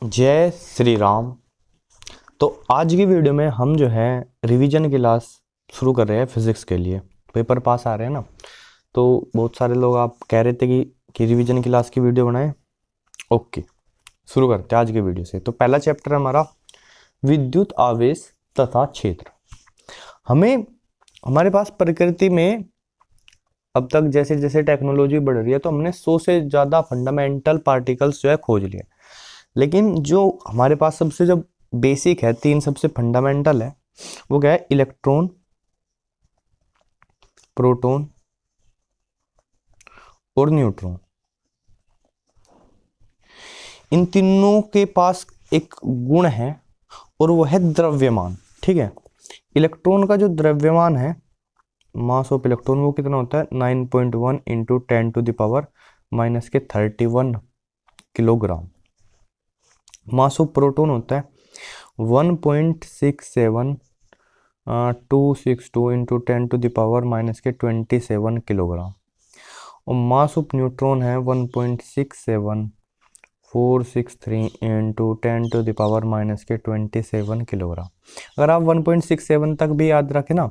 जय श्री राम। तो आज की वीडियो में हम जो है रिवीजन क्लास शुरू कर रहे हैं फिजिक्स के लिए। पेपर पास आ रहे हैं ना, तो बहुत सारे लोग आप कह रहे थे कि रिवीजन क्लास की वीडियो बनाएं। ओके, शुरू करते हैं आज की वीडियो से। तो पहला चैप्टर हमारा विद्युत आवेश तथा क्षेत्र। हमारे पास प्रकृति में अब तक जैसे जैसे टेक्नोलॉजी बढ़ रही है तो हमने 100 से ज़्यादा फंडामेंटल पार्टिकल्स जो है खोज लिए, लेकिन जो हमारे पास सबसे जो बेसिक है, तीन सबसे फंडामेंटल है, वो क्या है? इलेक्ट्रॉन, प्रोटॉन और न्यूट्रॉन। इन तीनों के पास एक गुण है और वो है द्रव्यमान। ठीक है, इलेक्ट्रॉन का जो द्रव्यमान है, मास ऑफ इलेक्ट्रॉन, वो कितना होता है? 9.1 into 10⁻⁻31 kilogram. Mass of proton होता है 1.67262 इंटू 10⁻⁻27 किलोग्राम। और मास ऑफ न्यूट्रॉन है 1.67463 इंटू 10⁻⁻27 किलोग्राम। अगर आप 1.67 तक भी याद रखें ना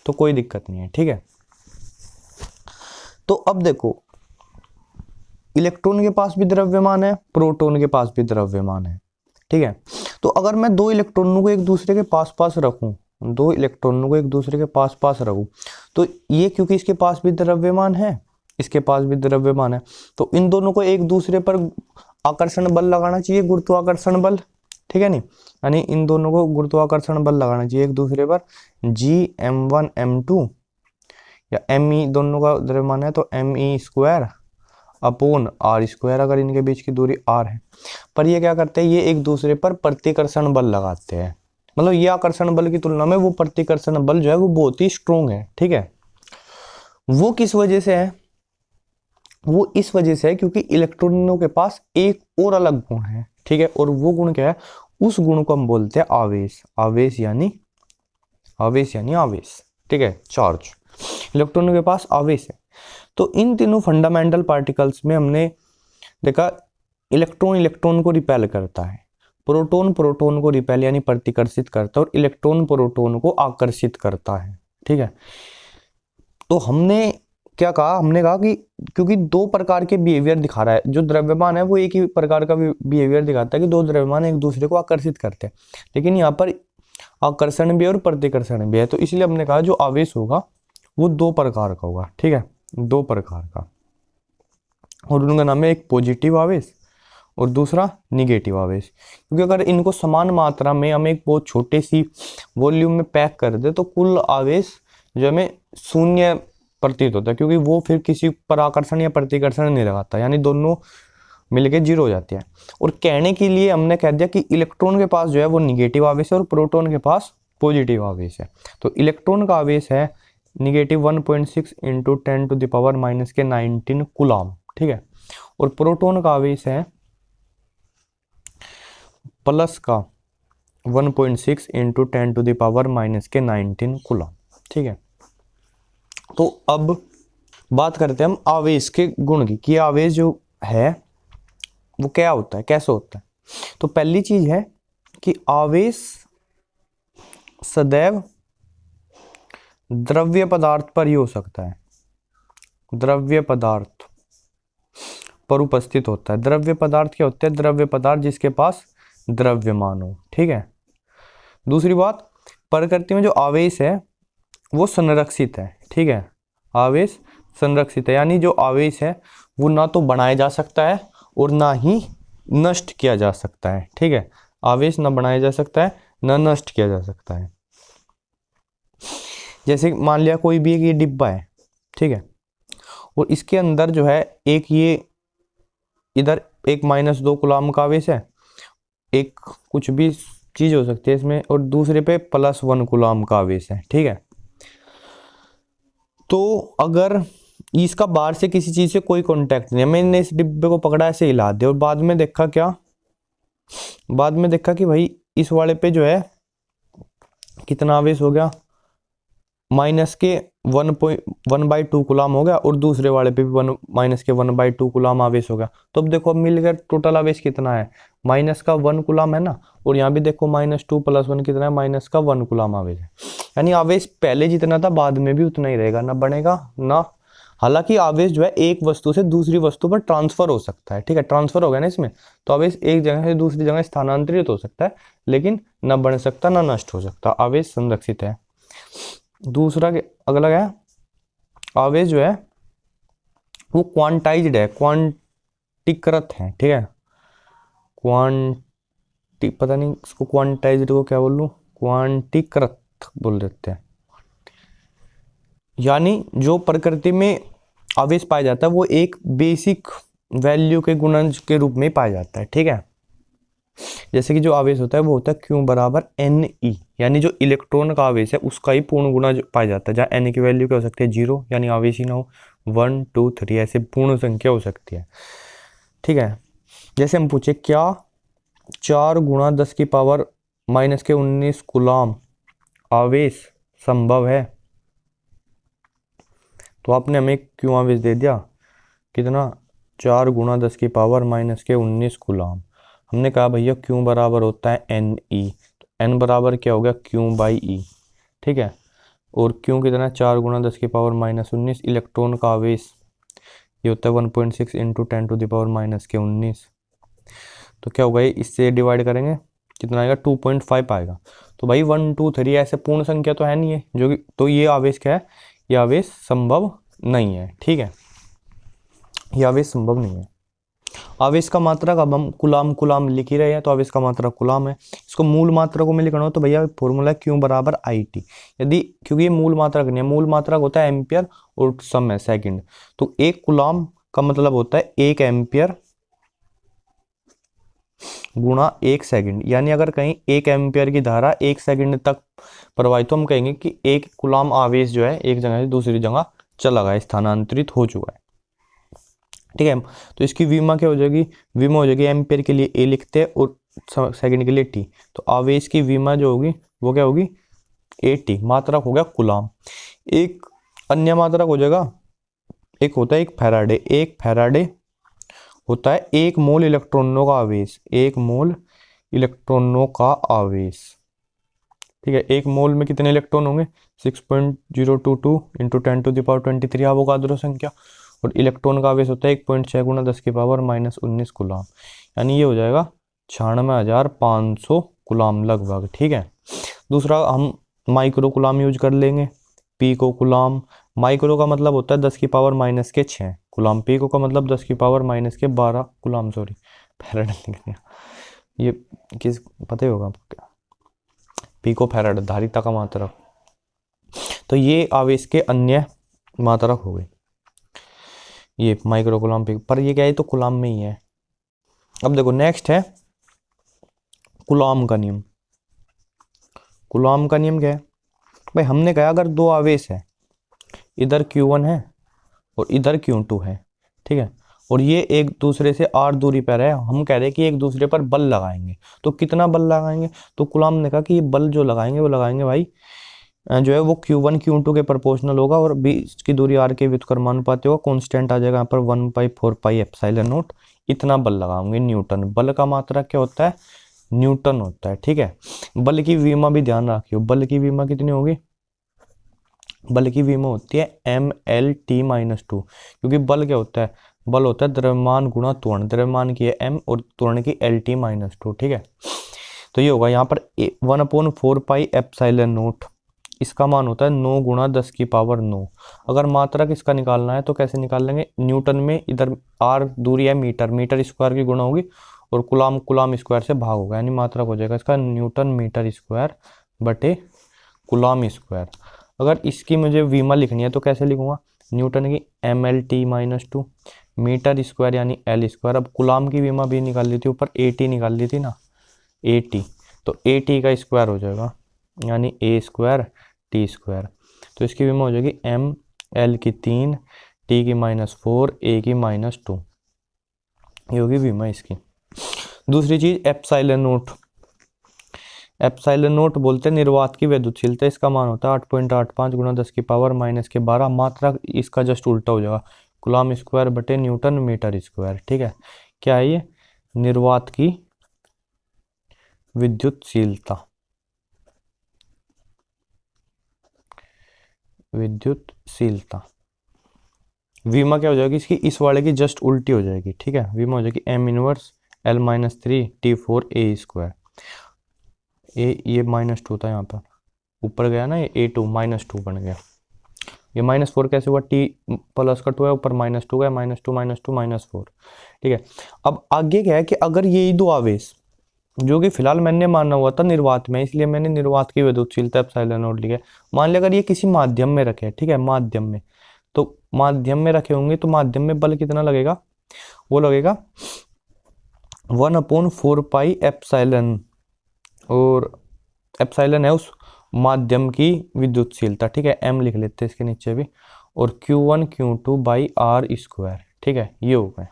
तो कोई दिक्कत नहीं है। ठीक है, तो अब देखो, इलेक्ट्रॉन के पास भी द्रव्यमान है, प्रोटॉन के पास भी द्रव्यमान है। ठीक है, तो अगर मैं दो इलेक्ट्रॉनों को एक दूसरे के पास पास रखूं, तो ये, क्योंकि इसके पास भी द्रव्यमान है, इसके पास भी द्रव्यमान है, तो इन दोनों को एक दूसरे पर आकर्षण बल लगाना चाहिए, गुरुत्वाकर्षण बल। ठीक है नहीं, यानी इन दोनों को गुरुत्वाकर्षण बल लगाना चाहिए एक दूसरे पर। Gm1 m2 या me, दोनों का द्रव्यमान है तो me² अपॉन r², अगर इनके बीच की दूरी r है। पर ये क्या करते हैं? ये एक दूसरे पर प्रतिकर्षण बल लगाते हैं। मतलब ये आकर्षण बल की तुलना में वो प्रतिकर्षण बल जो है वो बहुत ही स्ट्रोंग है। ठीक है, वो किस वजह से है? वो इस वजह से है क्योंकि इलेक्ट्रॉनों के पास एक और अलग गुण है। ठीक है, और वो गुण क्या है? उस गुण को हम बोलते हैं आवेश। आवेश यानी आवेश। ठीक है, चार्ज। इलेक्ट्रॉनों के पास आवेश है। तो इन तीनों फंडामेंटल पार्टिकल्स में हमने देखा, इलेक्ट्रॉन को रिपेल करता है, प्रोटॉन को रिपेल यानी प्रतिकर्षित करता है, और इलेक्ट्रॉन प्रोटॉन को आकर्षित करता है। ठीक है, तो हमने क्या कहा? हमने कहा कि क्योंकि दो प्रकार के बिहेवियर दिखा रहा है, जो द्रव्यमान है वो एक ही प्रकार का बिहेवियर दिखाता है कि दो द्रव्यमान एक दूसरे को आकर्षित करते हैं, लेकिन यहाँ पर आकर्षण भी और प्रतिकर्षण भी है। तो इसलिए हमने कहा जो आवेश होगा वो दो प्रकार का होगा। ठीक है, दो प्रकार का, और उनका नाम है एक पॉजिटिव आवेश और दूसरा निगेटिव आवेश। क्योंकि अगर इनको समान मात्रा में हम एक बहुत छोटे सी वॉल्यूम में पैक कर दे तो कुल आवेश जो हमें शून्य प्रतीत होता है, क्योंकि वो फिर किसी पर आकर्षण या प्रतिकर्षण नहीं लगाता, यानी दोनों मिलके जीरो हो जाती है। और कहने के लिए हमने कह दिया कि इलेक्ट्रॉन के पास जो है वो निगेटिव आवेश है और प्रोटॉन के पास पॉजिटिव आवेश है। तो इलेक्ट्रॉन का आवेश है -1.6 इंटू 10⁻⁻19 कूलम। ठीक है, और प्रोटॉन का आवेश है प्लस का 1.6 इंटू 10⁻⁻19 कूलम। ठीक है, तो अब बात करते हैं हम आवेश के गुण की, कि आवेश जो है वो क्या होता है, कैसे होता है। तो पहली चीज है कि आवेश सदैव द्रव्य पदार्थ पर ही हो सकता है, द्रव्य पदार्थ पर उपस्थित होता है। द्रव्य पदार्थ क्या होते हैं? द्रव्य पदार्थ जिसके पास द्रव्यमान हो। ठीक है, दूसरी बात, प्रकृति में जो आवेश है वो संरक्षित है। ठीक है, आवेश संरक्षित है, यानी जो आवेश है वो ना तो बनाया जा सकता है और ना ही नष्ट किया जा सकता है। ठीक है, आवेश ना बनाया जा सकता है ना नष्ट किया जा सकता है। जैसे मान लिया कोई भी एक ये डिब्बा है, ठीक है, और इसके अंदर जो है एक ये इधर एक -2 कूलम का आवेश है, एक कुछ भी चीज हो सकती है इसमें, और दूसरे पे +1 कूलम का आवेश है। ठीक है, तो अगर इसका बाहर से किसी चीज से कोई कांटेक्ट नहीं है, मैंने इस डिब्बे को पकड़ा, ऐसे हिला दिया, और बाद में देखा कि भाई इस वाले पे जो है कितना आवेश हो गया, माइनस के 1/2 गुलाम हो गया और दूसरे वाले पे भी माइनस के 1/2 गुलाम आवेश हो गया। तो अब देखो अब मिल गया टोटल आवेश कितना है, माइनस का 1 गुलाम है ना, और यहाँ भी देखो -2 + 1 कितना है, माइनस का 1 गुलाम आवेश है। यानी आवेश पहले जितना था बाद में भी उतना ही रहेगा, ना बढ़ेगा ना। हालांकि आवेश जो है एक वस्तु से दूसरी वस्तु पर ट्रांसफर हो सकता है, ठीक है, ट्रांसफर हो गया ना इसमें, तो आवेश एक जगह से दूसरी जगह स्थानांतरित हो सकता है, लेकिन ना बढ़ सकता ना नष्ट हो सकता, आवेश संरक्षित है। दूसरा अगला क्या है, आवेश जो है वो क्वांटाइज्ड है, क्वांटीकृत है, ठीक है, पता नहीं इसको क्वांटाइज्ड को क्या बोल लूं, क्वांटीकृत बोल देते हैं। यानी जो प्रकृति में आवेश पाया जाता है वो एक बेसिक वैल्यू के गुणज के रूप में पाया जाता है, ठीक है। जैसे कि जो आवेश होता है वो होता है Q बराबर Ne, यानी जो इलेक्ट्रॉन का आवेश है उसका ही पूर्ण गुणा पाया जाता है, जहाँ N की वैल्यू क्या हो सकती है 0, यानी आवेश ही ना हो, 1 2 3 ऐसे पूर्ण संख्या हो सकती है, ठीक है। जैसे हम पूछे क्या 4 × 10⁻⁻19 कूलाम आवेश संभव है, तो आपने हमें क्यों आवेश दे दिया कितना 4 × 10⁻⁻19 कूलाम। हमने कहा भैया Q बराबर होता है Ne, तो N बराबर क्या हो गया Q/E, ठीक है, और Q कितना 4 × 10⁻⁻19 इलेक्ट्रॉन का आवेश ये होता है 1.6 × 10⁻⁻19, तो क्या होगा ये इससे डिवाइड करेंगे कितना आएगा 2.5 आएगा। तो भाई 1 2 3 ऐसे पूर्ण संख्या तो है नहीं है जो कि, तो ये आवेश क्या है, ये आवेश संभव नहीं है, ठीक है, ये आवेश संभव नहीं है। आवेश का मात्रक अब हम कुलाम लिख ही रहे हैं, तो आवेश का मात्रक कुलाम है। इसको मूल मात्रक को में लिखना हो तो भैया फॉर्मूला Q बराबर IT, यदि क्योंकि ये मूल मात्रक नहीं है, मूल मात्रक होता है एम्पियर और समय सेकंड, तो एक कुलाम का मतलब होता है 1 एम्पियर गुणा 1 सेकंड, यानी अगर कहीं 1 एम्पियर की धारा 1 सेकंड तक प्रवाहित तो हम कहेंगे कि 1 कुलाम आवेश जो है एक जगह से दूसरी जगह चला गया, स्थानांतरित हो चुका है, ठीक है। तो इसकी विमा क्या हो जाएगी, विमा हो जाएगी एम्पियर के लिए A लिखते हैं और सेकंड के लिए T, तो आवेश की विमा जो होगी वो क्या होगी AT, मात्रक हो गया कुलाम। एक अन्य मात्रक हो जाएगा, एक होता है एक फैराडे होता है 1 मोल इलेक्ट्रॉनों का आवेश, 1 मोल इलेक्ट्रॉनों का आवेश, ठीक है। 1 मोल में कितने इलेक्ट्रॉन होंगे 6.022 × 10⁻23 अवोगाद्रो संख्या, और इलेक्ट्रॉन का आवेश होता है 1.6 × 10⁻⁻19 कूलाम, यानी ये हो जाएगा 96,500 कूलाम लगभग, ठीक है। दूसरा हम माइक्रो कूलाम यूज कर लेंगे, पीको कूलाम, माइक्रो का मतलब होता है 10⁻⁻6 कूलाम, पीको का मतलब 10⁻⁻12 कूलाम, सॉरी फैराड लिख दिया, ये किस पता ही होगा आपको क्या, पीको फैराड धारिता का मात्रक। तो ये आवेश के अन्य मात्रक हो गए, ये माइक्रो कूलाम पीको, पर ये क्या है तो कूलाम में ही है। अब देखो नेक्स्ट है कूलाम का नियम। कूलाम का नियम क्या है भाई, हमने कहा अगर दो आवेश है, इधर Q1 है और इधर Q2 है, ठीक है, और ये एक दूसरे से r दूरी पर है, हम कह रहे हैं कि एक दूसरे पर बल लगाएंगे, तो कितना बल लगाएंगे, तो कूलाम ने कहा कि ये बल जो लगाएंगे वो लगाएंगे भाई जो है वो Q1 Q2 के प्रोपोर्शनल होगा, और बीच की दूरी r के व्युत्क्रमानुपाती होगा, कांस्टेंट आ जाएगा यहाँ पर 1/4πε0, इतना बल लगाएंगे न्यूटन। बल का मात्रक क्या होता है न्यूटन होता है, ठीक है। बल की विमा भी ध्यान रखियो, बल की विमा कितनी होगी, बल की विमा होती है mLT-2, क्योंकि बल क्या होता है, बल होता है द्रव्यमान गुणा त्वरण, द्रव्यमान की है m और त्वरण की LT-2, ठीक है। तो ये होगा यहाँ पर 1/4πε0, इसका मान होता है 9 × 10⁻9। अगर मात्रक इसका निकालना है तो कैसे निकाल लेंगे, न्यूटन में इधर r दूरी है मीटर स्क्वायर की गुणा होगी, और कुलाम स्क्वायर से भाग होगा, यानी मात्रक हो जाएगा इसका न्यूटन मीटर स्क्वायर बटे कुलाम स्क्वायर। अगर इसकी मुझे विमा लिखनी है तो कैसे लिखूंगा, न्यूटन की mLT-2 मीटर स्क्वायर यानी L स्क्वायर। अब कुलाम की विमा भी निकाल ली थी, ऊपर AT निकाल ली थी ना, AT, तो AT का स्क्वायर हो जाएगा यानी A स्क्वायर T स्क्वायर, तो इसकी विमा हो जाएगी mL की 3 T की -4 A की -2, ये होगी विमा इसकी। दूसरी चीज एप्सिलॉन नोट, एप्सिलॉन नोट बोलते हैं निर्वात की विद्युतशीलता, इसका मान होता है 8.85 गुणा 10 की पावर -12। मात्रा इसका जस्ट उल्टा हो जाएगा, कूलम स्क्वायर बटे न्यूटन मीटर स्क्वायर। ठीक है, क्या है ये? निर्वात की विद्युतशीलता, विद्युतशीलता। वीमा क्या हो जाएगी इसकी? इस वाले की जस्ट उल्टी हो जाएगी। ठीक है, वीमा हो जाएगी m inverse L-3 T4 A²। ये -2 था, यहाँ पर ऊपर गया ना, ये A2 -2 बन गया। ये -4 कैसे हुआ? T प्लस का 2 है, ऊपर -2 गया, -2 -2 -4। ठीक है, अब आगे क्या है कि अगर ये दो आवेश, जो कि फिलहाल मैंने माना हुआ था निर्वात में, इसलिए मैंने निर्वात की विद्युतशीलता एप्सिलॉन नोट लिखा है। मान लिया अगर ये किसी माध्यम में रखे, ठीक है, माध्यम में, तो माध्यम में रखे होंगे तो माध्यम में बल कितना लगेगा? वो लगेगा 1/4 पाई एप्सिलॉन, और एप्सिलॉन है उस माध्यम की विद्युतशीलता। ठीक है, m लिख लेते हैं इसके नीचे भी, और Q1 Q2 बाई R²। ठीक है, ये हो गए।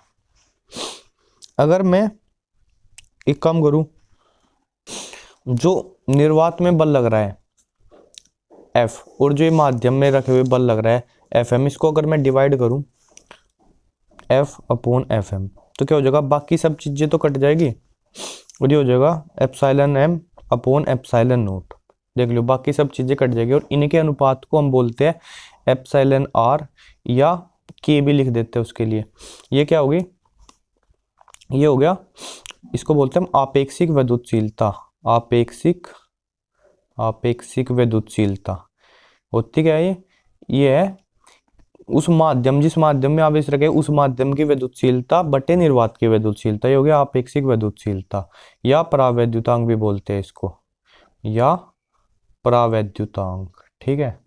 अगर मैं एक काम करूं, जो निर्वात में बल लग रहा है F, और जो ये माध्यम में रखे हुए बल लग रहा है Fm, इसको अगर मैं डिवाइड करूं F/Fm, तो क्या हो जाएगा? बाकी सब चीजें तो कट जाएगी, और ये हो जाएगा एप्सिलॉन m/एप्सिलॉन नोट। देख लो, बाकी सब चीजें कट जाएगी, और इनके अनुपात को हम बोलते हैं एप्सिलॉन r, या k भी लिख देते हैं उसके लिए। ये क्या होगी? ये हो गया, इसको बोलते हैं हम आपेक्षिक विद्युतशीलता। आपेक्षिक विद्युतशीलता होती क्या है? ये है उस माध्यम, जिस माध्यम में आवेश रखे उस माध्यम की विद्युतशीलता बटे निर्वात की विद्युतशीलता। ये हो गया आपेक्षिक विद्युतशीलता, या परावैद्युतांक भी बोलते हैं इसको, या परावैद्युतांक। ठीक है,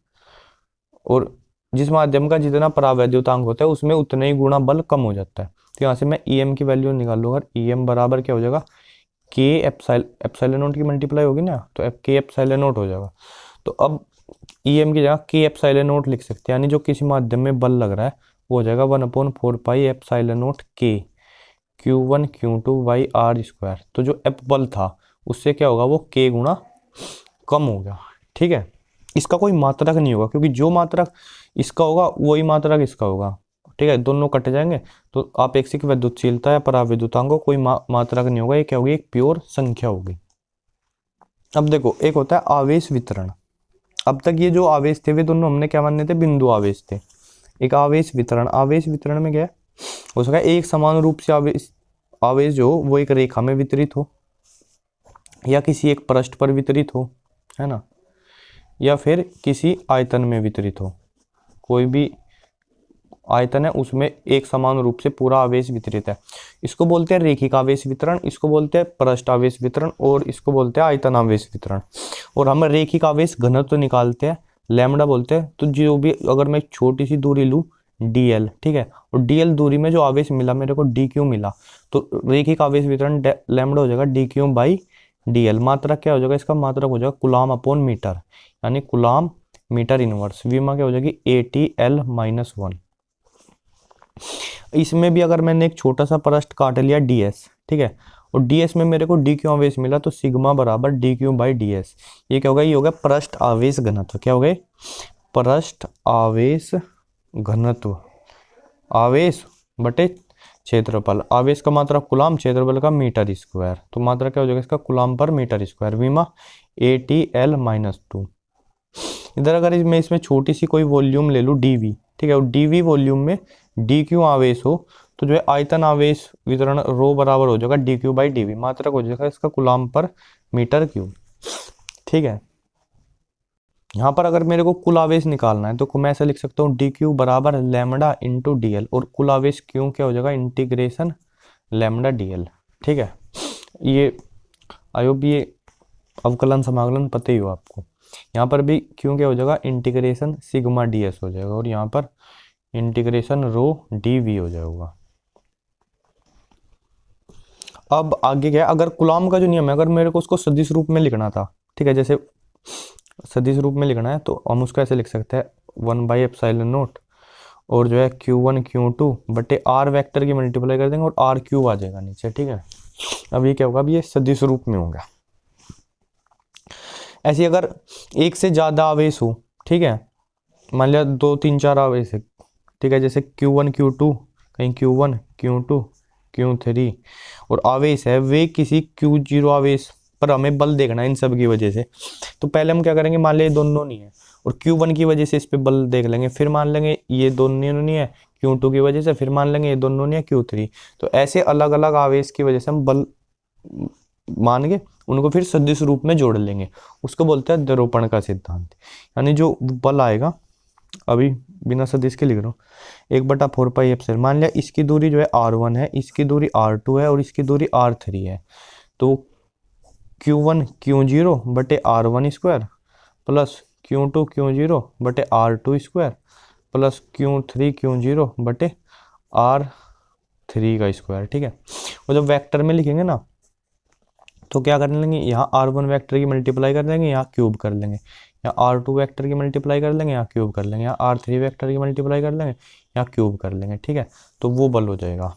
और जिस माध्यम का जितना परावैद्युतांक होता है उसमें उतना ही गुना बल कम हो जाता है। तो यहाँ से मैं EM की वैल्यू निकाल लूँगा, EM बराबर क्या हो जाएगा? K एप्सिलॉन नोट की मल्टीप्लाई होगी ना, तो K एप्सिलॉन नोट हो जाएगा। तो अब EM की जगह K एप्सिलॉन नोट लिख सकते हैं, यानी जो किसी माध्यम में बल लग रहा है वो हो जाएगा 1/4 pi epsilon note K Q1 Q2 by R²। तो जो एप बल था उससे क्या होगा? वो K गुना कम हो गया। ठीक है, इसका कोई मात्रक नहीं होगा, क्योंकि जो मात्रक इसका होगा वही मात्रक इसका होगा। ठीक है, दोनों कट जाएंगे, तो आपेक्षिक विद्युतशीलता या परावैद्युतांक को कोई मात्रक नहीं होगा, ये क्या होगी? एक प्योर संख्या होगी। अब देखो, एक होता है आवेश वितरण। अब तक ये जो आवेश थे वे दोनों हमने क्या माने थे? बिंदु आवेश थे। एक आवेश वितरण, आवेश वितरण में क्या है? हो सकता है एक समान रूप से आवेश जो वो एक रेखा में वितरित हो, या किसी एक पृष्ठ पर वितरित हो, है ना, या फिर किसी आयतन में वितरित हो। कोई भी आयतन है उसमें एक समान रूप से पूरा आवेश वितरित है, इसको बोलते हैं रेखिक आवेश वितरण, इसको बोलते हैं पृष्ठ आवेश वितरण, और इसको बोलते हैं आयतन आवेश वितरण। और हम रेखिक आवेश घनत्व निकालते हैं, लैम्बडा बोलते हैं। तो जो भी, अगर मैं छोटी सी दूरी लूँ dl, ठीक है, और dl दूरी में जो आवेश मिला मेरे को dq मिला, तो रेखिक आवेश वितरण लैम्बडा हो जाएगा dq बाई dl। मात्रक क्या हो जाएगा इसका? मात्रक हो जाएगा कूलम अपॉन मीटर, यानी कूलम मीटर इनवर्स। वीमा क्या हो जाएगी? ATL-1। इसमें भी अगर मैंने एक छोटा सा पृष्ठ काट लिया ds, ठीक है, और ds में मेरे को dq आवेश मिला, तो सिग्मा बराबर dq बाई ds। ये क्या होगा? ये होगा पृष्ठ आवेश घनत्व। क्या हो गए? पृष्ठ आवेश घनत्व, आवेश बटे क्षेत्रफल। आवेश का मात्रा कूलम, क्षेत्रफल का मीटर स्क्वायर। तो मात्रा क्या हो जाएगा इसका? Coulomb per metre square. वीमा ATL-2। इधर अगर मैं इसमें छोटी सी कोई वॉल्यूम ले लूँ dv, ठीक है, और dv वॉल्यूम में dq आवेश हो, तो जो है आयतन आवेश वितरण रो बराबर हो जाएगा dq बाई dv। मात्रक हो जाएगा इसका कूलम पर मीटर क्यूब। ठीक है, यहाँ पर अगर मेरे को कुल आवेश निकालना है तो मैं ऐसे लिख सकता हूँ dq बराबर लैम्बडा इंटू dl, और कुल आवेश क्यों क्या हो जाएगा? Integration lambda dl। ठीक है, ये आयो भी ये अवकलन समाकलन पता ही हो आपको। यहाँ पर भी क्यों क्या हो जाएगा? इंटीग्रेशन सिग्मा ds हो जाएगा, और यहाँ पर इंटीग्रेशन रो dv हो जाएगा। अब आगे क्या है? अगर कूलम का जो नियम है, अगर मेरे को उसको सदिश रूप में लिखना था, ठीक है, जैसे सदिश रूप में लिखना है तो हम उसको ऐसे लिख सकते हैं 1/एप्सिलॉन नोट, और जो है Q1 Q2 बटे R वेक्टर की मल्टीप्लाई कर देंगे और R³ आ जाएगा नीचे। ठीक है, अब ये क्या होगा? अब ये सदिश रूप में होगा। ऐसे अगर एक से ज़्यादा आवेश हो, ठीक है, मान लिया 2 3 4 आवेश है, ठीक है, जैसे Q1 Q2, कहीं Q1 Q2 Q3, और आवेश है वे किसी Q0 आवेश पर हमें बल देखना है इन सब की वजह से। तो पहले हम क्या करेंगे, मान लिया ये दोनों नहीं है और Q1 की वजह से इस पे बल देख लेंगे, फिर मान लेंगे ये दोनों नहीं है Q2 की वजह से, फिर मान लेंगे ये दोनों नहीं है Q3। तो ऐसे अलग अलग आवेश की वजह से हम बल मान के उनको फिर सदिश रूप में जोड़ लेंगे, उसको बोलते हैं द्विरूपण का सिद्धांत। यानी जो बल आएगा, अभी बिना सदिश के लिख रहा हूँ, 1/4πε। मान लिया इसकी दूरी जो है r1 है, इसकी दूरी r2 है और इसकी दूरी r3 है। तो Q1 Q0 बटे r1 square plus Q2 Q0 बटे r2 square plus Q3 Q0 बटे r3 का स्क्वायर, ठीक है। और जब वेक्टर में लिखेंगे ना तो क्या कर लेंगे, यहाँ r1 वेक्टर की मल्टीप्लाई कर लेंगे, यहाँ क्यूब कर लेंगे, यहाँ r2 वेक्टर की मल्टीप्लाई कर लेंगे, यहाँ क्यूब कर लेंगे, यहाँ r3 वेक्टर की मल्टीप्लाई कर लेंगे, यहाँ क्यूब कर लेंगे, ठीक है। तो वो बल हो जाएगा,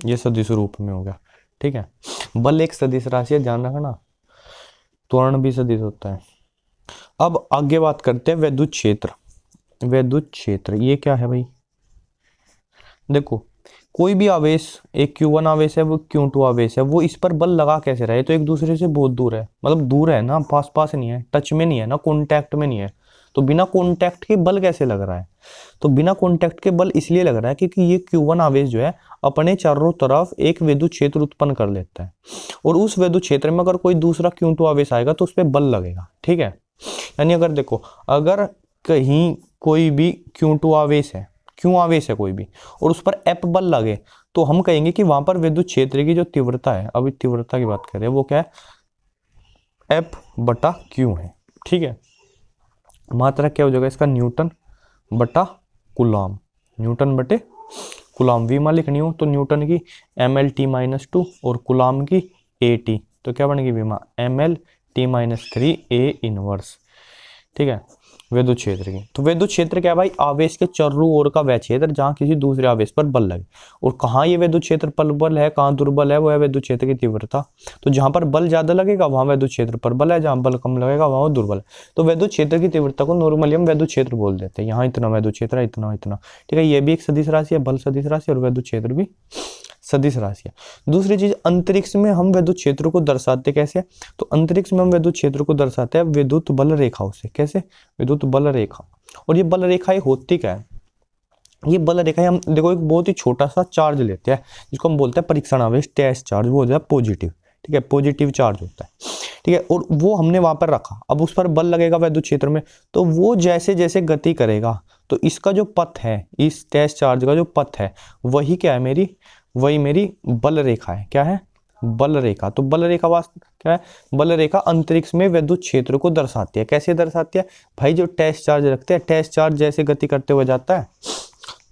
ये सदिश रूप में हो गया, ठीक है। बल एक सदिश राशि है, ध्यान रखना, त्वरण भी सदिश होता है। अब आगे बात करते हैं विद्युत क्षेत्र। विद्युत क्षेत्र ये क्या है भाई, देखो कोई भी आवेश, एक Q1 आवेश है, वो Q2 आवेश है, वो इस पर बल लगा कैसे रहे, तो एक दूसरे से बहुत दूर है, मतलब दूर है ना, पास पास नहीं है, टच में नहीं है ना, कॉन्टैक्ट में नहीं है, तो बिना कॉन्टैक्ट के बल कैसे लग रहा है, तो बिना कॉन्टैक्ट के बल इसलिए लग रहा है क्योंकि ये Q1 आवेश जो है अपने चारों तरफ एक विद्युत क्षेत्र उत्पन्न कर लेता है, और उस विद्युत क्षेत्र में अगर कोई दूसरा Q2 आवेश आएगा तो उस पर बल लगेगा, ठीक है। यानी अगर देखो, अगर कहीं कोई भी Q2 आवेश है, क्यों आवेश है कोई भी, और उस पर F बल लगे, तो हम कहेंगे कि वहां पर विद्युत क्षेत्र की जो तीव्रता है, अभी तीव्रता की बात करें, वो क्या है, F/Q है, ठीक है। मात्रा क्या हो जाएगा इसका, न्यूटन बटा कूलाम, न्यूटन बटे कूलाम। विमा लिखनी हो तो न्यूटन की mL/T-2 और कूलाम की AT, तो क्या बनेगी विमा mL/T-3 A इनवर्स, ठीक है, विद्युत क्षेत्र की। तो विद्युत क्षेत्र क्या है भाई, आवेश के चारों ओर का वह क्षेत्र जहां किसी दूसरे आवेश पर बल लगे, और कहाँ ये विद्युत क्षेत्र प्रबल है, कहाँ दुर्बल है, वो है विद्युत क्षेत्र की तीव्रता। तो जहां पर बल ज्यादा लगेगा वहां विद्युत क्षेत्र प्रबल है, जहां बल कम लगेगा वहां वो दुर्बल है। तो विद्युत क्षेत्र की तीव्रता को नॉर्मली हम विद्युत क्षेत्र बोल देते हैं, यहाँ इतना विद्युत क्षेत्र है, इतना इतना, ठीक है। ये भी एक सदिश राशि है, बल सदिश राशि, और विद्युत क्षेत्र भी सदिश राशि है। दूसरी चीज, अंतरिक्ष में हम विद्युत क्षेत्र को दर्शाते कैसे, तो अंतरिक्ष में हम विद्युत क्षेत्र को दर्शाते हैं विद्युत बल रेखाओं से। कैसे, विद्युत बल रेखा। और ये बल रेखाएं होती क्या है, ये बल रेखाएं, हम देखो एक बहुत ही छोटा सा चार्ज लेते हैं जिसको हम बोलते हैं परीक्षण आवेश, टेस्ट चार्ज, वो हो जाता है पॉजिटिव, ठीक है, पॉजिटिव चार्ज होता है, ठीक है। और वो हमने वहां पर रखा, अब उस पर बल लगेगा विद्युत क्षेत्र में, तो वो जैसे जैसे गति करेगा, तो इसका जो पथ है, इस टेस्ट चार्ज का जो पथ है, वही क्या है मेरी, वही मेरी बल रेखा है। क्या है, बल रेखा। तो बल रेखा वास्तव क्या है, बल रेखा अंतरिक्ष में विद्युत क्षेत्र को दर्शाती है। कैसे दर्शाती है भाई, जो टेस्ट चार्ज रखते हैं, टेस्ट चार्ज जैसे गति करते हुए जाता है,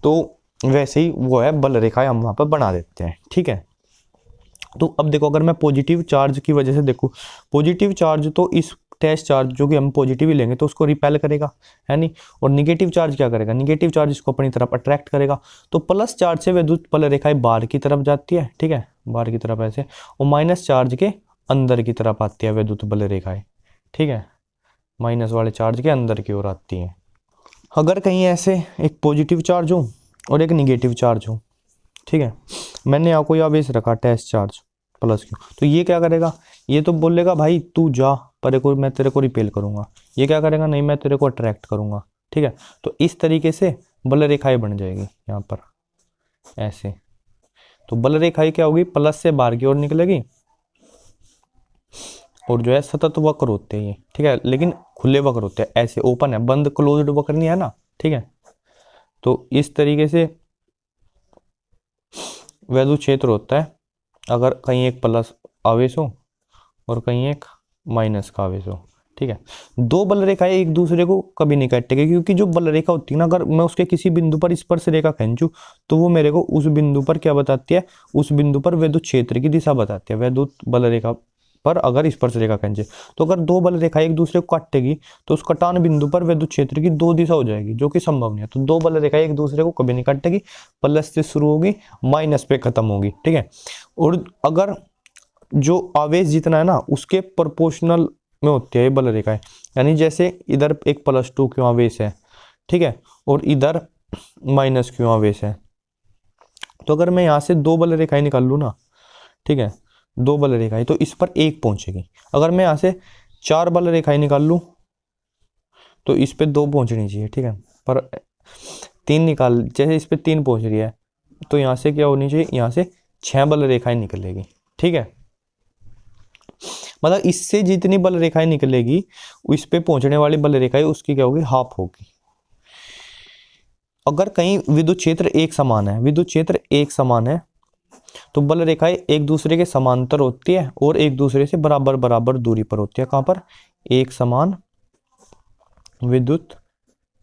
तो वैसे ही वो है बल रेखाएं हम वहां पर बना देते हैं, ठीक है। तो अब देखो, अगर मैं पॉजिटिव चार्ज की वजह से देखूं, पॉजिटिव चार्ज तो इस टेस्ट चार्ज जो कि हम पॉजिटिव ही लेंगे तो उसको रिपेल करेगा, है नहीं, और निगेटिव चार्ज क्या करेगा, निगेटिव चार्ज इसको अपनी तरफ अट्रैक्ट करेगा। तो प्लस चार्ज से विद्युत बल रेखाएं बाहर की तरफ जाती है, ठीक है, बाहर की तरफ ऐसे, और माइनस चार्ज के अंदर की तरफ आती है विद्युत बल रेखाएं, ठीक है, माइनस वाले चार्ज के अंदर की ओर आती है। अगर कहीं ऐसे एक पॉजिटिव चार्ज हो और एक निगेटिव चार्ज हो, ठीक है, मैंने यहाँ कोई आवेश रखा टेस्ट चार्ज प्लस क्यू, तो ये क्या करेगा, ये तो बोलेगा भाई तू जा पर को मैं तेरे को रिपेल करूंगा, ये क्या करेगा, नहीं मैं तेरे को अट्रैक्ट करूंगा, ठीक है। तो इस तरीके से बल रेखाएं बन जाएगी यहाँ पर ऐसे। तो बल रेखाएं क्या होगी, प्लस से बाहर की ओर निकलेगी, और जो है सतत वक्र होते हैं ये, ठीक है, लेकिन खुले वक्र होते हैं, ऐसे ओपन है, बंद क्लोज्ड वक्र नहीं है ना, ठीक है। तो इस तरीके से विद्युत क्षेत्र होता है, अगर कहीं एक प्लस आवेश हो और कहीं एक माइनस का आवेश हो, ठीक है। दो बल रेखाएं एक दूसरे को कभी नहीं काटेगी, क्योंकि जो बल रेखा होती है ना, अगर मैं उसके किसी बिंदु पर स्पर्श रेखा खींचूं तो वो मेरे को उस बिंदु पर क्या बताती है, उस बिंदु पर विद्युत क्षेत्र की दिशा बताती है। विद्युत बल रेखा पर अगर स्पर्श रेखा खींचे, तो अगर दो बल रेखा एक दूसरे को काटेगी तो उस कटान बिंदु पर विद्युत क्षेत्र की दो दिशा हो जाएगी, जो कि संभव नहीं है। तो दो बल रेखा एक दूसरे को कभी नहीं काटेगी, प्लस से शुरू होगी, माइनस पे खत्म होगी, ठीक है। और अगर जो आवेश जितना है ना उसके प्रोपोर्शनल में होती है ये बल रेखाएं। यानी जैसे इधर एक +2 क्यों आवेश है, ठीक है, और इधर माइनस क्यों आवेश है, तो अगर मैं यहाँ से 2 बल रेखाएं निकाल लूँ ना, ठीक है, 2 बल रेखाएं, तो इस पर 1 पहुंचेगी। अगर मैं यहाँ से 4 बल रेखाएं निकाल लूँ तो इस पे 2 पहुंचनी चाहिए, ठीक है, पर 3 निकाल, जैसे इस पे 3 पहुंच रही है तो यहाँ से क्या होनी चाहिए, यहाँ से 6 बल रेखाएं निकलेगी, ठीक है। मतलब इससे जितनी बल रेखाएं निकलेगी इस पे पहुंचने वाली बल रेखाएं उसकी क्या होगी, हाफ होगी। अगर कहीं विद्युत क्षेत्र एक समान है, विद्युत क्षेत्र एक समान है, तो बल रेखाएं एक दूसरे के समांतर होती है और एक दूसरे से बराबर बराबर दूरी पर होती है। कहां पर, एक समान विद्युत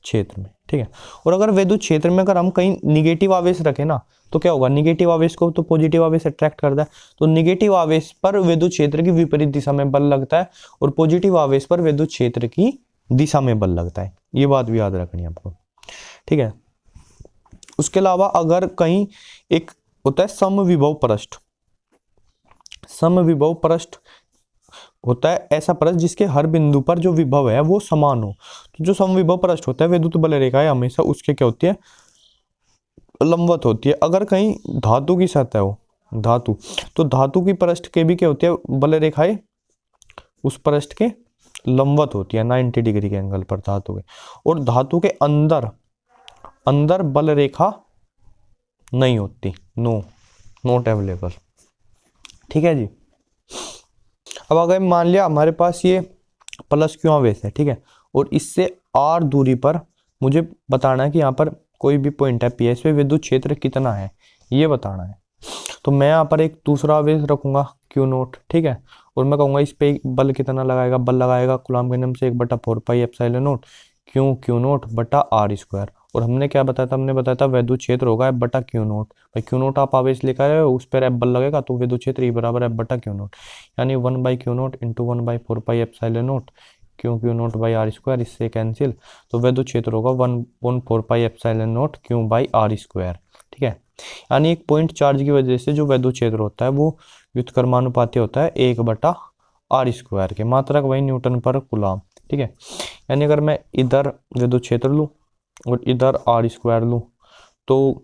क्षेत्र में, ठीक है। और अगर विद्युत क्षेत्र में अगर हम कहीं निगेटिव आवेश रखें ना, तो क्या होगा, निगेटिव आवेश को तो पॉजिटिव आवेश अट्रैक्ट करता है, तो निगेटिव आवेश पर विद्युत क्षेत्र की विपरीत दिशा में बल लगता है और पॉजिटिव आवेश पर विद्युत क्षेत्र की दिशा में बल लगता है। ये बात भी याद रखनी है आपको, ठीक है। उसके अलावा अगर कहीं एक होता है समविभव पृष्ठ, समविभव पृष्ठ होता है ऐसा पृष्ठ जिसके हर बिंदु पर जो विभव है वो समान हो, तो जो समविभव पृष्ठ होता है विद्युत बल रेखाएं हमेशा उसके क्या होती है, लंबवत होती है। अगर कहीं धातु की सतह हो, धातु, तो धातु की पृष्ठ के भी क्या होती है, बल रेखाएं उस पृष्ठ के लंबवत होती है 90 डिग्री के एंगल पर धातु के। और धातु के अंदर अंदर बल रेखा नहीं होती, नॉट अवेलेबल, ठीक है जी। अब अगर मान लिया हमारे पास ये +q आवेश है, ठीक है, और इससे r दूरी पर मुझे बताना है कि यहाँ पर कोई भी पॉइंट है P, इस पे विद्युत क्षेत्र कितना है ये बताना है। तो मैं यहाँ पर एक दूसरा आवेश रखूंगा Q0, ठीक है, और मैं कहूँगा इस पे बल कितना लगाएगा, बल लगाएगा कूलम्ब के नियम से 1/4πε0 Q0 बटा r²। और हमने क्या बताया था, हमने बताया था विद्युत क्षेत्र होगा F बटा Q0। भाई Q0 आप आवेश लेकर आए हो, उस पर F बल लगेगा तो विद्युत क्षेत्र E बराबर F बटा Q0, यानी 1/Q0 इंटू 1/4πε0 Q0/r², इससे कैंसिल, तो विद्युत क्षेत्र होगा 1/4πε0 Q/r², ठीक है। यानी एक पॉइंट चार्ज की वजह से जो विद्युत क्षेत्र होता है वो व्युत्क्रमानुपाती होता है 1/r² के, मात्रक वही न्यूटन पर कूलम्ब, ठीक है। यानी अगर मैं इधर विद्युत क्षेत्र लूँ और इधर r² लूँ, तो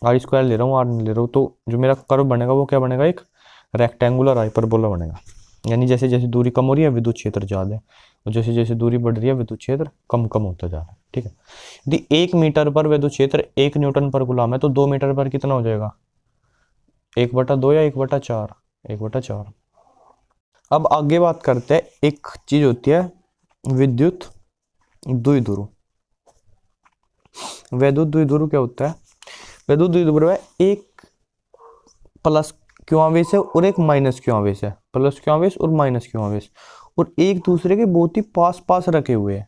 r² ले रहा हूँ, r नहीं ले रहा हूँ, तो जो मेरा कर्व बनेगा वो क्या बनेगा, एक रेक्टेंगुलर हाइपरबोला बनेगा। यानी जैसे जैसे दूरी कम हो रही है विद्युत क्षेत्र ज़्यादा है, और जैसे जैसे दूरी बढ़ रही है विद्युत क्षेत्र कम कम होता जा रहा है, ठीक है। यदि 1 मीटर पर विद्युत क्षेत्र 1 न्यूटन पर कूलम्ब है तो 2 मीटर पर कितना हो जाएगा, 1/2 या 1/4, 1/4। अब आगे बात करते हैं, एक चीज होती है विद्युत द्विध्रुव। विद्युत द्विध्रुव क्या होता है, विद्युत द्विध्रुव है एक +q आवेश है और एक -q आवेश है, +q आवेश और -q आवेश, और एक दूसरे के बहुत ही पास पास रखे हुए हैं,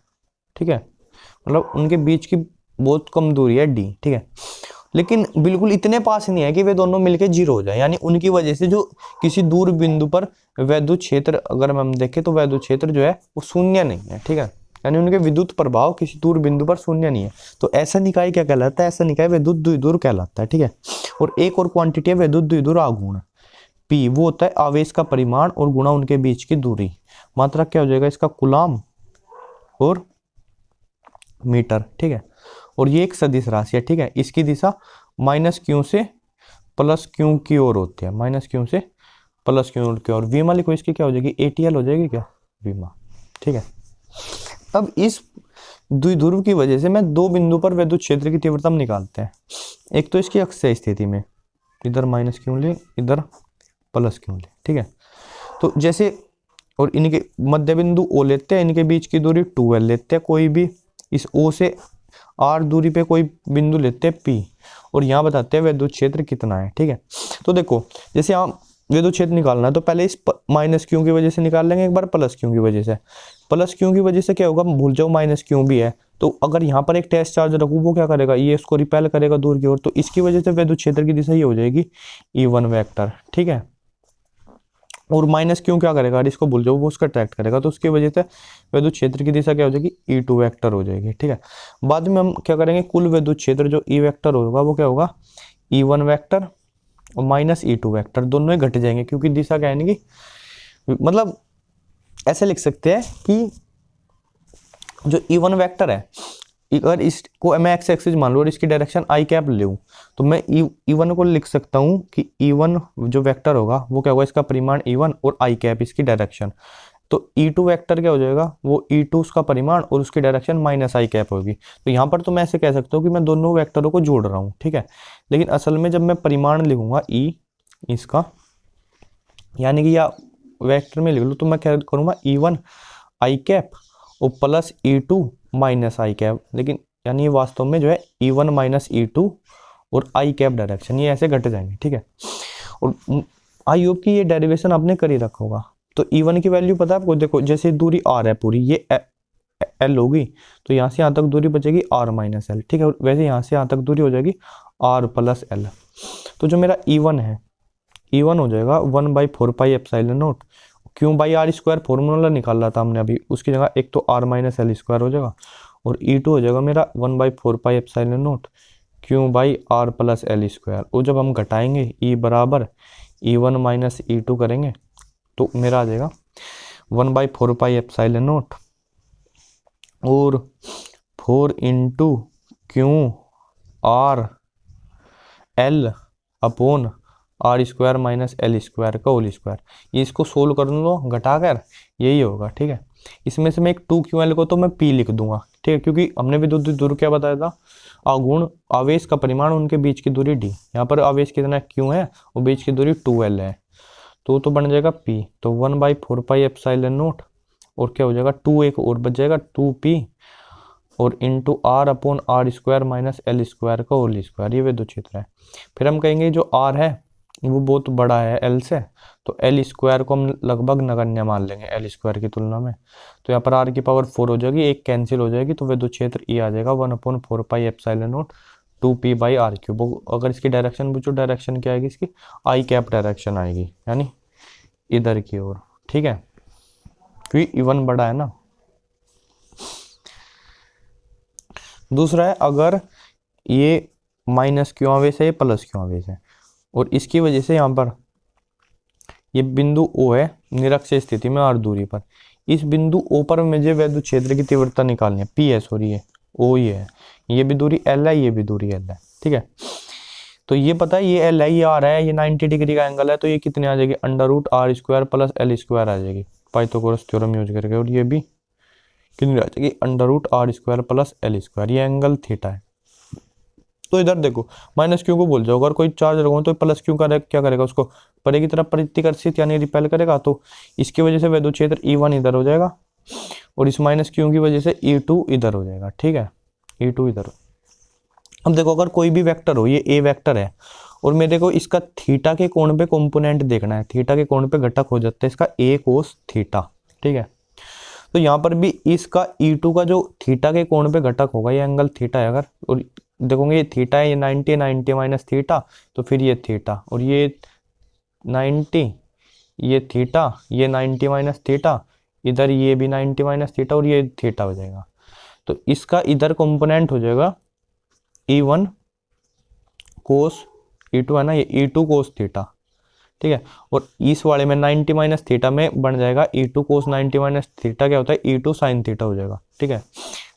ठीक है, मतलब उनके बीच की बहुत कम दूरी है d, ठीक है, लेकिन बिल्कुल इतने पास नहीं है कि वे दोनों मिलके 0 हो जाए। यानी उनकी वजह से जो किसी दूर बिंदु पर विद्युत क्षेत्र अगर हम देखें तो विद्युत क्षेत्र जो है वो शून्य नहीं है, ठीक है, यानी उनके विद्युत प्रभाव किसी दूर बिंदु पर शून्य नहीं है। तो ऐसा निकाय क्या कहलाता है, ऐसा निकाय विद्युत द्विध्रुव कहलाता है, ठीक है। और एक और क्वांटिटी है विद्युत द्विध्रुव आघूर्ण P, वो होता है आवेश का परिमाण और गुणा उनके बीच की दूरी। मात्रक क्या हो जाएगा इसका, कूलम्ब और मीटर, ठीक है। और ये एक सदिश राशि है, ठीक है, इसकी दिशा -q से +q की ओर होती है, -q से +q की ओर। विमा लिखो, इसकी क्या हो जाएगी, ATL हो जाएगी क्या, विमा, ठीक है। अब इस द्विध्रुव की वजह से मैं 2 बिंदु पर विद्युत क्षेत्र की तीव्रता निकालते हैं। एक तो इसकी अक्षीय स्थिति में इधर -q ले, इधर +q ले, ठीक है। तो जैसे, और इनके मध्य बिंदु O लेते हैं, इनके बीच की दूरी 2l लेते हैं, कोई भी इस O से r दूरी पे कोई बिंदु लेते हैं P, और यहाँ बताते हैं विद्युत क्षेत्र कितना है, ठीक है। तो देखो जैसे यहाँ विद्युत क्षेत्र निकालना है तो पहले इस -q की वजह से निकाल लेंगे, एक बार +q की वजह से। +q की वजह से क्या होगा, भूल जाओ -q भी है, तो अगर यहाँ पर एक टेस्ट चार्ज रखूँ वो क्या करेगा, ये इसको रिपेल करेगा दूर की ओर, तो इसकी वजह से विद्युत क्षेत्र की दिशा ये हो जाएगी E1 वेक्टर, ठीक है। और -q क्या करेगा, अगर इसको भूल जाओ वो उसका अट्रैक्ट करेगा, तो उसकी वजह से विद्युत क्षेत्र की दिशा क्या हो जाएगी, E2 वेक्टर हो जाएगी, ठीक है। बाद में हम क्या करेंगे, कुल विद्युत क्षेत्र जो E वेक्टर होगा वो क्या होगा, E1 वेक्टर और -E2 वेक्टर, दोनों ही घट जाएंगे, क्योंकि दिशा क्या है कि मतलब ऐसे लिख सकते हैं कि जो E1 वेक्टर है, अगर इसको मैं एक्स एक्सिस मान लूँ और इसकी डायरेक्शन आई कैप लूँ, तो मैं E1 को लिख सकता हूँ कि E1 जो वेक्टर होगा वो क्या होगा, इसका परिमाण E1 और आई कैप इसकी डायरेक्शन। तो E2 वेक्टर क्या हो जाएगा, वो E2 उसका परिमाण और उसकी डायरेक्शन माइनस आई कैप होगी। तो यहाँ पर तो मैं ऐसे कह सकता हूँ कि मैं दोनों वेक्टरों को जोड़ रहा हूँ, ठीक है। लेकिन असल में जब मैं परिमाण लिखूंगा E इसका, यानी कि या वेक्टर में लिख लूँ, तो मैं क्या करूँगा E1 आई कैप और प्लस E2 माइनस आई कैप। लेकिन यानी ये वास्तव में जो है E1 माइनस E2 और आई कैप डायरेक्शन, ये ऐसे घट जाएंगे, ठीक है। और आई होप कि ये डेरिवेशन आपने कर ही रखा होगा। तो E1 की वैल्यू पता है आपको, देखो जैसे दूरी R है पूरी, ये L होगी, तो यहाँ से यहाँ तक दूरी बचेगी R माइनस एल, ठीक है। वैसे यहाँ से यहाँ तक दूरी हो जाएगी R प्लस एल। तो जो मेरा E1 है, E1 हो जाएगा 1/4πε0 क्यों बाई आर स्क्वायर, फॉर्मूला निकाल रहा था हमने अभी, उसकी जगह एक तो R माइनस एल स्क्वायर हो जाएगा, और E2 हो जाएगा मेरा 1/4πε0 क्यों by R plus L square. और जब हम घटाएंगे E बराबर E1 माइनस E2 करेंगे, तो मेरा आ जाएगा 1/4πε0 और 4 into q R L upon R square minus L square का होल स्क्वायर। ये इसको सोल्व कर लो घटाकर, यही होगा, ठीक है। इसमें से मैं एक 2QL को तो मैं P लिख दूंगा, ठीक है, क्योंकि हमने भी दूर क्या बताया था, आगुण आवेश का परिमाण उनके बीच की दूरी D। यहाँ पर आवेश कितना Q है और बीच की दूरी 2L है, तो बन जाएगा P। तो 1/4πε0 और क्या हो जाएगा 2, एक और बच जाएगा 2P और into R upon R square minus L square का होल स्क्वायर। ये विद्युत क्षेत्र है। फिर हम कहेंगे जो R है वो बहुत बड़ा है L से, तो एल स्क्वायर को हम लगभग नगण्य मान लेंगे एल स्क्वायर की तुलना में। तो यहाँ पर R की पावर 4 हो जाएगी, एक कैंसिल हो जाएगी, तो विद्युत क्षेत्र E आ जाएगा 1/4πε0 2P/r3। अगर इसकी डायरेक्शन पूछो, डायरेक्शन क्या आएगी इसकी, आई कैप डायरेक्शन आएगी, यानी इधर की ओर, ठीक है, क्योंकि E1 बड़ा है ना। दूसरा है, अगर ये माइनस क्यों आवेश है, ये प्लस क्यों आवेश है, और इसकी वजह से यहाँ पर ये बिंदु O है निरक्षीय स्थिति में R दूरी पर। इस बिंदु O पर मुझे विद्युत क्षेत्र की तीव्रता निकालनी है, P है, सॉरी ये O ही है, ये भी दूरी L है, ये भी दूरी L है, ठीक है। तो ये पता है ये L है, ये R है, ये 90 डिग्री का एंगल है, तो ये कितने आ जाएगी, √R square plus L square आ जाएगी पाइथागोरस थ्योरम यूज करके। और ये भी कितनी आ जाएगी, √R square plus L square. ये एंगल थीटा है। तो इधर देखो माइनस क्यू को बोल जाओ, अगर कोई चार्ज लगाओ तो प्लस क्यू का क्या करेगा, उसको परे की तरफ प्रतिकर्षित यानी रिपेल करेगा, तो इसकी वजह से विद्युत क्षेत्र E1 इधर हो जाएगा और इस माइनस क्यू की वजह से E2 इधर हो जाएगा, ठीक है, E2 इधर। अब देखो अगर कोई भी वेक्टर हो, ये ए वेक्टर है और मेरे को इसका थीटा के कोण पे कंपोनेंट देखना है, थीटा के कोण पे घटक हो जाता है इसका a cos थीटा, ठीक है। तो यहाँ पर भी इसका E2 का जो थीटा के कोण पे घटक होगा, ये एंगल थीटा है, अगर और देखोगे ये थीटा है, ये 90 माइनस थीटा, तो फिर ये थीटा और ये 90, ये थीटा, ये 90 माइनस थीटा, इधर ये भी 90 माइनस थीटा और ये थीटा हो जाएगा। तो इसका इधर कंपोनेंट हो जाएगा E1 कोस E2 है ना, ये E2 कोस थीटा, ठीक है। और इस वाले में 90 माइनस थीटा में बन जाएगा E2 कोस 90 माइनस थीटा क्या होता है, E2 साइन थीटा हो जाएगा, ठीक है।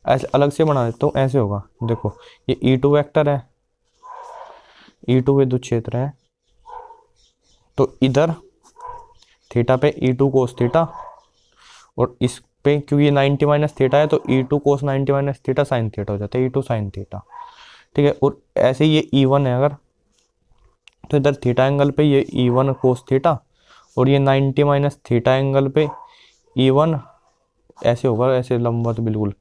ऐसे अलग से बना देता हूँ, ऐसे होगा, देखो ये E2 वेक्टर है, E2 विद्युत क्षेत्र है, तो इधर थीटा पे E2 कोस थीटा और इस पे क्योंकि ये 90 माइनस थीटा है तो E2 कोस 90 माइनस थीटा साइन थीटा हो जाता है, E2 साइन थीटा, ठीक है। और ऐसे ये E1 है अगर, तो इधर थीटा एंगल पे ये E1 कोस थीटा और ये 90 माइनस थीटा एंगल पे E1 ऐसे होगा, ऐसे लंबवत बिल्कुल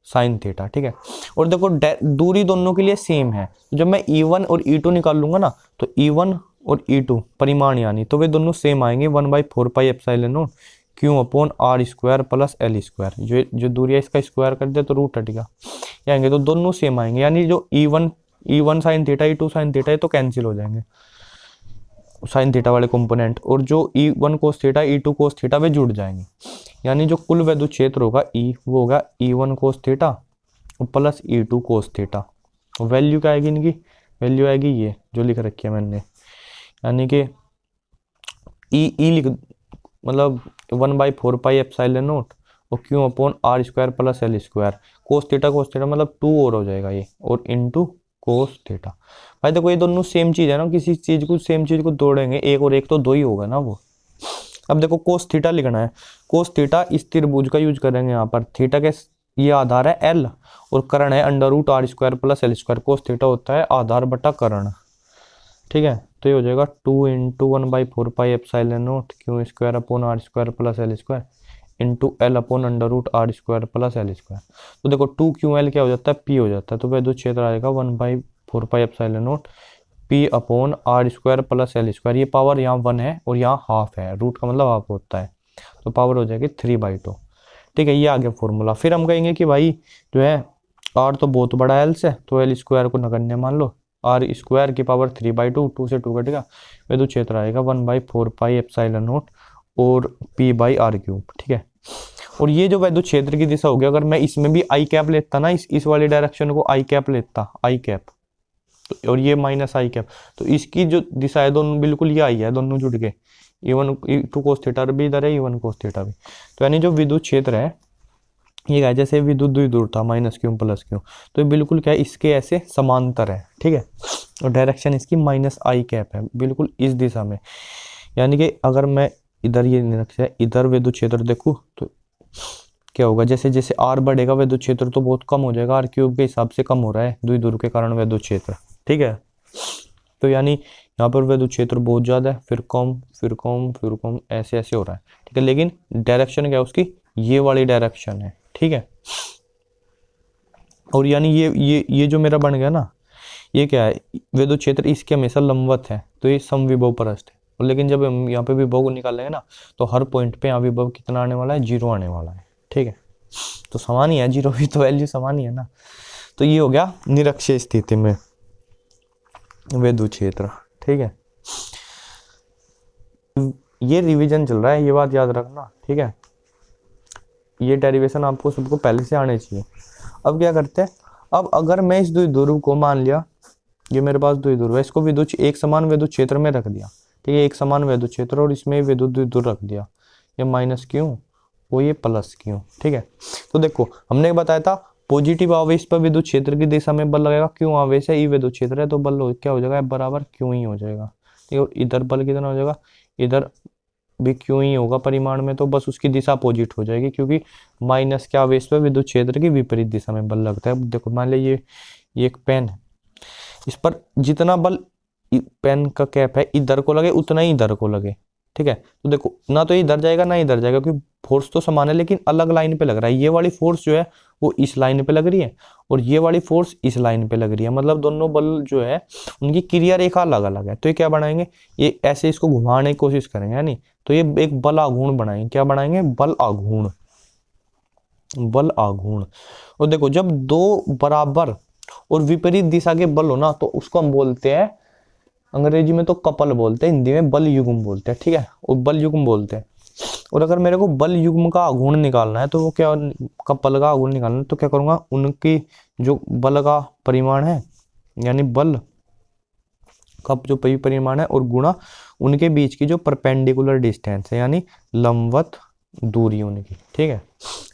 साइन थीटा, ठीक है। और देखो दूरी दोनों के लिए सेम है, जब मैं E1 और E2 निकाल लूंगा ना, तो E1 और E2 परिमाण यानी तो वे दोनों सेम आएंगे 1/4πε0 Q upon R square plus L square. जो दूरी है इसका स्क्वायर कर दे तो रूट हटेगा आएंगे, तो दोनों सेम आएंगे, यानी जो E1 sine theta E2 sine theta है तो कैंसिल हो जाएंगे साइन थीटा वाले कंपोनेंट, और जो E1 cos theta E2 cos theta वे जुड़ जाएंगे, यानी जो कुल विद्युत क्षेत्र होगा E वो होगा E1 cos theta plus E2 cos theta. Value क्या आएगी इनकी, वैल्यू आएगी ये जो लिख रखी है मैंने, यानी कि ई लिख मतलब 1/4πε0 और q upon R square plus L square cos theta मतलब 2 और हो जाएगा ये, और इंटू कोस थीटा। भाई देखो ये दोनों सेम चीज है ना, किसी चीज को सेम चीज को तोड़ेंगे एक और एक तो 2 ही होगा ना वो। अब देखो कोस थीटा लिखना है, कोस थीटा इस त्रिभुज का यूज करेंगे यहाँ पर, थीटा के ये आधार है एल और कर्ण है √r square plus L square. Cos theta होता है आधार बटा कर्ण, ठीक है। तो ये हो जाएगा 2 into 1/4πε0 Q square upon R square plus L square into L upon √r square plus L square. तो देखो 2QL क्या हो जाता है, P हो जाता है, तो विद्युत क्षेत्र आएगा 1/4πε0 P upon R square plus L square. ये पावर यहाँ 1 है और यहाँ हाफ है, रूट का मतलब हाफ होता है, तो पावर हो जाएगी 3/2, ठीक है। ये आ गया फॉर्मूला। फिर हम कहेंगे कि भाई जो है आर तो बहुत बड़ा एल से, तो एल स्क्वायर को नगण्य मान लो, आर स्क्वायर की पावर 3/2, 2 से 2 कटेगा, विद्युत क्षेत्र आएगा 1/4πε0 और P/r³, ठीक है। और ये जो विद्युत क्षेत्र की दिशा होगी, अगर मैं इसमें भी आई कैप लेता ना, इस वाली डायरेक्शन को आई कैप लेता, आई कैप, तो और ये माइनस आई कैप, तो इसकी जो दिशा है दोनों बिल्कुल ये आई है, दोनों जुड़ के E1 कोस थीटा भी इधर है, E1 कोस थीटा भी। तो यानी जो विद्युत क्षेत्र है ये क्या है, जैसे विद्युत द्विध्रुव था -Q प्लस Q, तो ये बिल्कुल क्या है इसके ऐसे समांतर है, ठीक है। और डायरेक्शन इसकी माइनस आई कैप है, बिल्कुल इस दिशा में। यानी कि अगर मैं इधर ये निरक्षा इधर विद्युत क्षेत्र देखूँ तो क्या होगा, जैसे जैसे आर बढ़ेगा विद्युत क्षेत्र तो बहुत कम हो जाएगा, r³ के हिसाब से कम हो रहा है द्विध्रुव के कारण विद्युत क्षेत्र, ठीक है। तो यानी यहाँ पर विद्युत क्षेत्र बहुत ज़्यादा है, फिर कम फिर कम फिर कम, ऐसे ऐसे हो रहा है, ठीक है। लेकिन डायरेक्शन क्या है उसकी, ये वाली डायरेक्शन है, ठीक है। और यानी ये जो मेरा बन गया ना, ये क्या है, विद्युत क्षेत्र इसके हमेशा लंबवत है, तो ये समविभव परस्थ है। और लेकिन जब हम यहाँ पे विभव को निकालेंगे ना, तो हर पॉइंट पे यहाँ विभव कितना आने वाला है, 0 आने वाला है, ठीक है। तो समान ही है, 0 भी तो वैल्यू समान ही है ना। तो ये हो गया निरक्षीय स्थिति में विद्युत क्षेत्र, ठीक है। ये रिवीजन चल रहा है, ये बात याद रखना, ठीक है। ये डेरिवेशन आपको सबको पहले से आने चाहिए। अब क्या करते हैं, अब अगर मैं इस द्विध्रुव को मान लिया, ये मेरे पास द्विध्रुव है, इसको विद्युत एक समान विद्युत क्षेत्र में रख दिया, ठीक है, एक समान विद्युत क्षेत्र, और इसमें विद्युत द्विध्रुव रख दिया, ये -Q वो ये +Q, ठीक है। तो देखो हमने बताया था पॉजिटिव आवेश पर विद्युत क्षेत्र की दिशा में बल लगेगा, क्यों आवेश है, ई विद्युत क्षेत्र है, तो बल क्या हो जाएगा, बराबर Q ही हो जाएगा, ठीक है। और इधर बल कितना हो जाएगा, इधर भी Q ही होगा परिमाण में, तो बस उसकी दिशा अपोजिट हो जाएगी, क्योंकि माइनस के आवेश पर विद्युत क्षेत्र की विपरीत दिशा में बल लगता है। देखो मान लीजिए ये एक पेन है, इस पर जितना बल पेन का कैप है इधर को लगे उतना ही इधर को लगे, ठीक है। तो देखो ना तो इधर जाएगा ना इधर जाएगा, क्योंकि फोर्स तो समान है लेकिन अलग लाइन पे लग रहा है। ये वाली फोर्स जो है वो इस लाइन पे लग रही है और ये वाली फोर्स इस लाइन पे लग रही है, मतलब दोनों बल जो है उनकी क्रिया रेखा अलग अलग है। तो ये क्या बनाएंगे, ये ऐसे इसको घुमाने की कोशिश करेंगे, यानी तो ये एक बल आघूर्ण बनाएंगे। क्या बनाएंगे, बल आघूर्ण, बल आघूर्ण। और देखो जब दो बराबर और विपरीत दिशा के बल हो ना, तो उसको हम बोलते हैं, अंग्रेजी में तो कपल बोलते हैं, हिंदी में बल युग्म बोलते हैं, ठीक है, और बल युग्म बोलते हैं। और अगर मेरे को बल युग्म का आघूर्ण निकालना है, तो वो क्या, कपल का आघूर्ण निकालना है, तो क्या करूंगा, उनकी जो बल का परिमाण है, यानी बल का जो परिमाण है, और गुणा उनके बीच की जो परपेंडिकुलर डिस्टेंस है, यानी लंबवत दूरी उनकी, ठीक है।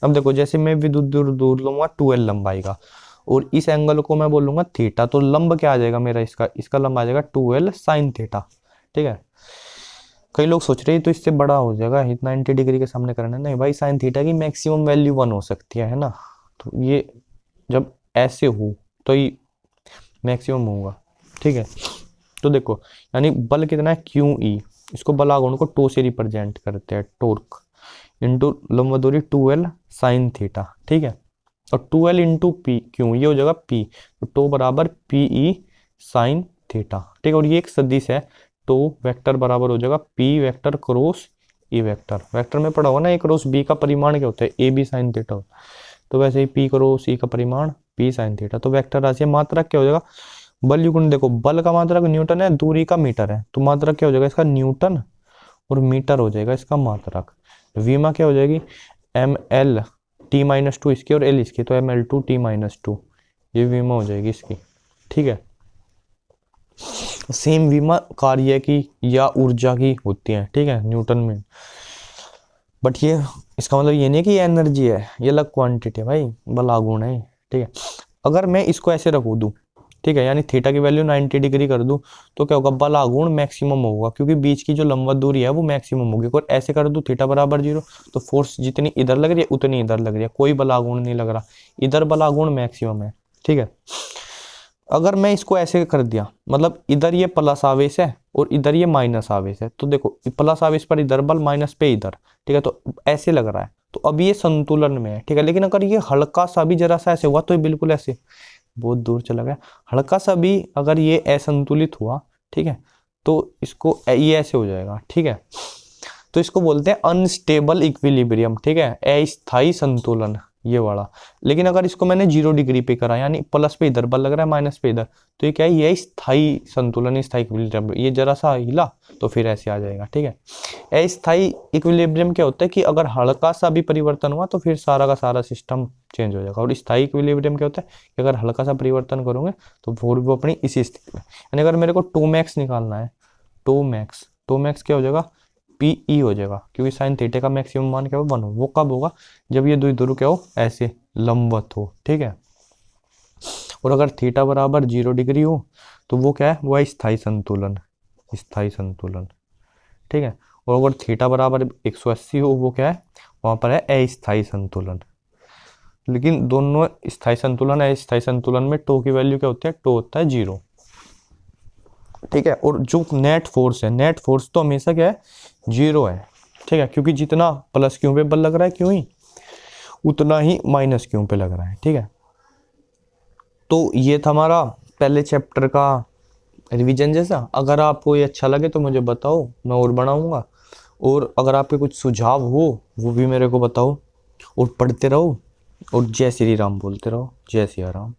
अब देखो जैसे मैं विद्युत दूर लूंगा 2L लंबाई का, और इस एंगल को मैं बोलूंगा थीटा, तो लंब क्या आ जाएगा मेरा, इसका लंब आ जाएगा 2L sin थीटा, ठीक है। कई लोग सोच रहे हैं तो इससे बड़ा हो जाएगा, 90 डिग्री के सामने करना, नहीं भाई, साइन थीटा की मैक्सिमम वैल्यू 1 हो सकती है ना। तो ये जब ऐसे हो तो ये मैक्सिमम होगा, ठीक है। तो देखो यानी बल कितना है, QE, इसको बल आघूर्ण को टो से रिप्रेजेंट करते हैं, टोर्क इंटू लंब दूरी 2L sin थीटा, ठीक है। और 2L इंटू P क्यों, ये हो जाएगा P, तो टो बराबर PE sin थीटा, ठीक है। और ये एक सदिश है, तो वेक्टर बराबर हो जाएगा P vector cross E vector. Vector में पढ़ा होगा ना, A क्रॉस B का परिमाण क्या होता है, AB sin थीटा होता है, तो वैसे ही P क्रॉस E का परिमाण P sin थीटा। तो वेक्टर राशि मात्रक क्या हो जाएगा, बल युग्म, देखो बल का मात्रक न्यूटन है, दूरी का मीटर है, तो मात्रक क्या हो जाएगा इसका, न्यूटन, और मीटर हो जाएगा इसका मात्रक। विमा क्या हो जाएगी, ML T-2 इसकी और L इसकी, तो ML2 T-2, ये विमा हो जाएगी इसकी, ठीक है। सेम विमा कार्य की या ऊर्जा की होती है, ठीक है, न्यूटन में। बट ये इसका मतलब ये नहीं है कि ये एनर्जी है, ये अलग क्वांटिटी है भाई, बल आघूर्ण है, ठीक है। अगर मैं इसको ऐसे रख दूँ, ठीक है, यानी थीटा की वैल्यू 90 डिग्री कर दूं, तो क्या होगा, बल आघूर्ण मैक्सिमम होगा, क्योंकि बीच की जो लंबवत दूरी है वो मैक्सिमम होगी। और ऐसे कर दूं थीटा बराबर 0, तो फोर्स जितनी इधर लग रही है उतनी इधर लग रही है, कोई बल आघूर्ण नहीं लग रहा, इधर बल आघूर्ण मैक्सिमम है, ठीक है। अगर मैं इसको ऐसे कर दिया, मतलब इधर ये प्लस आवेश है और इधर ये माइनस आवेश है, तो देखो प्लस आवेश पर इधर बल, माइनस पे इधर, ठीक है, तो ऐसे लग रहा है, तो अब ये संतुलन में है, ठीक है। लेकिन अगर ये हल्का सा भी जरा सा ऐसे हुआ तो ये बिल्कुल ऐसे बहुत दूर चला गया, हल्का सा भी अगर ये असंतुलित हुआ, ठीक है, तो इसको ये ऐसे हो जाएगा, ठीक है। तो इसको बोलते हैं अनस्टेबल इक्विलिब्रियम, ठीक है, अस्थायी संतुलन, ये वाला। लेकिन अगर इसको मैंने 0 डिग्री पे करा, यानी प्लस पे इधर बल लग रहा है, माइनस पे इधर, तो ये क्या है, ये स्थायी संतुलन, स्थायी इक्विलिब्रियम। ये जरा सा हिला तो फिर ऐसे आ जाएगा, ठीक है। अस्थायी इक्विलिब्रियम क्या होता है कि अगर हल्का सा भी परिवर्तन हुआ तो फिर सारा का सारा सिस्टम चेंज हो जाएगा। और स्थायी इक्विलिब्रियम क्या होता है कि अगर हल्का सा परिवर्तन करोगे तो फिर वो अपनी इसी स्थिति में, यानी अगर मेरे को टो मैक्स निकालना है, टो मैक्स क्या हो जाएगा, पी ई हो जाएगा, क्योंकि साइन थीटा का मैक्सिमम मान क्या हो, 1 हो। वो कब होगा, जब ये द्विध्रुव क्या हो, ऐसे लंबवत हो, ठीक है। और अगर थीटा बराबर 0 डिग्री हो तो वो क्या है, वो है स्थायी संतुलन, स्थायी संतुलन, ठीक है। और अगर थीटा बराबर 180 हो, वो क्या है, वहां पर है अस्थायी संतुलन। लेकिन दोनों स्थायी संतुलन है, स्थायी संतुलन में टो की वैल्यू क्या होती है, टो होता है 0, ठीक है। और जो नेट फोर्स है, नेट फोर्स तो हमेशा क्या है, 0 है, ठीक है, क्योंकि जितना प्लस क्यू पे बल लग रहा है क्यों ही, उतना ही माइनस क्यू पे लग रहा है, ठीक है। तो ये था हमारा पहले चैप्टर का रिवीजन जैसा। अगर आपको ये अच्छा लगे तो मुझे बताओ, मैं और बनाऊंगा। और अगर आपके कुछ सुझाव हो वो भी मेरे को बताओ, और पढ़ते रहो, और जय श्री राम बोलते रहो, जय सिया राम।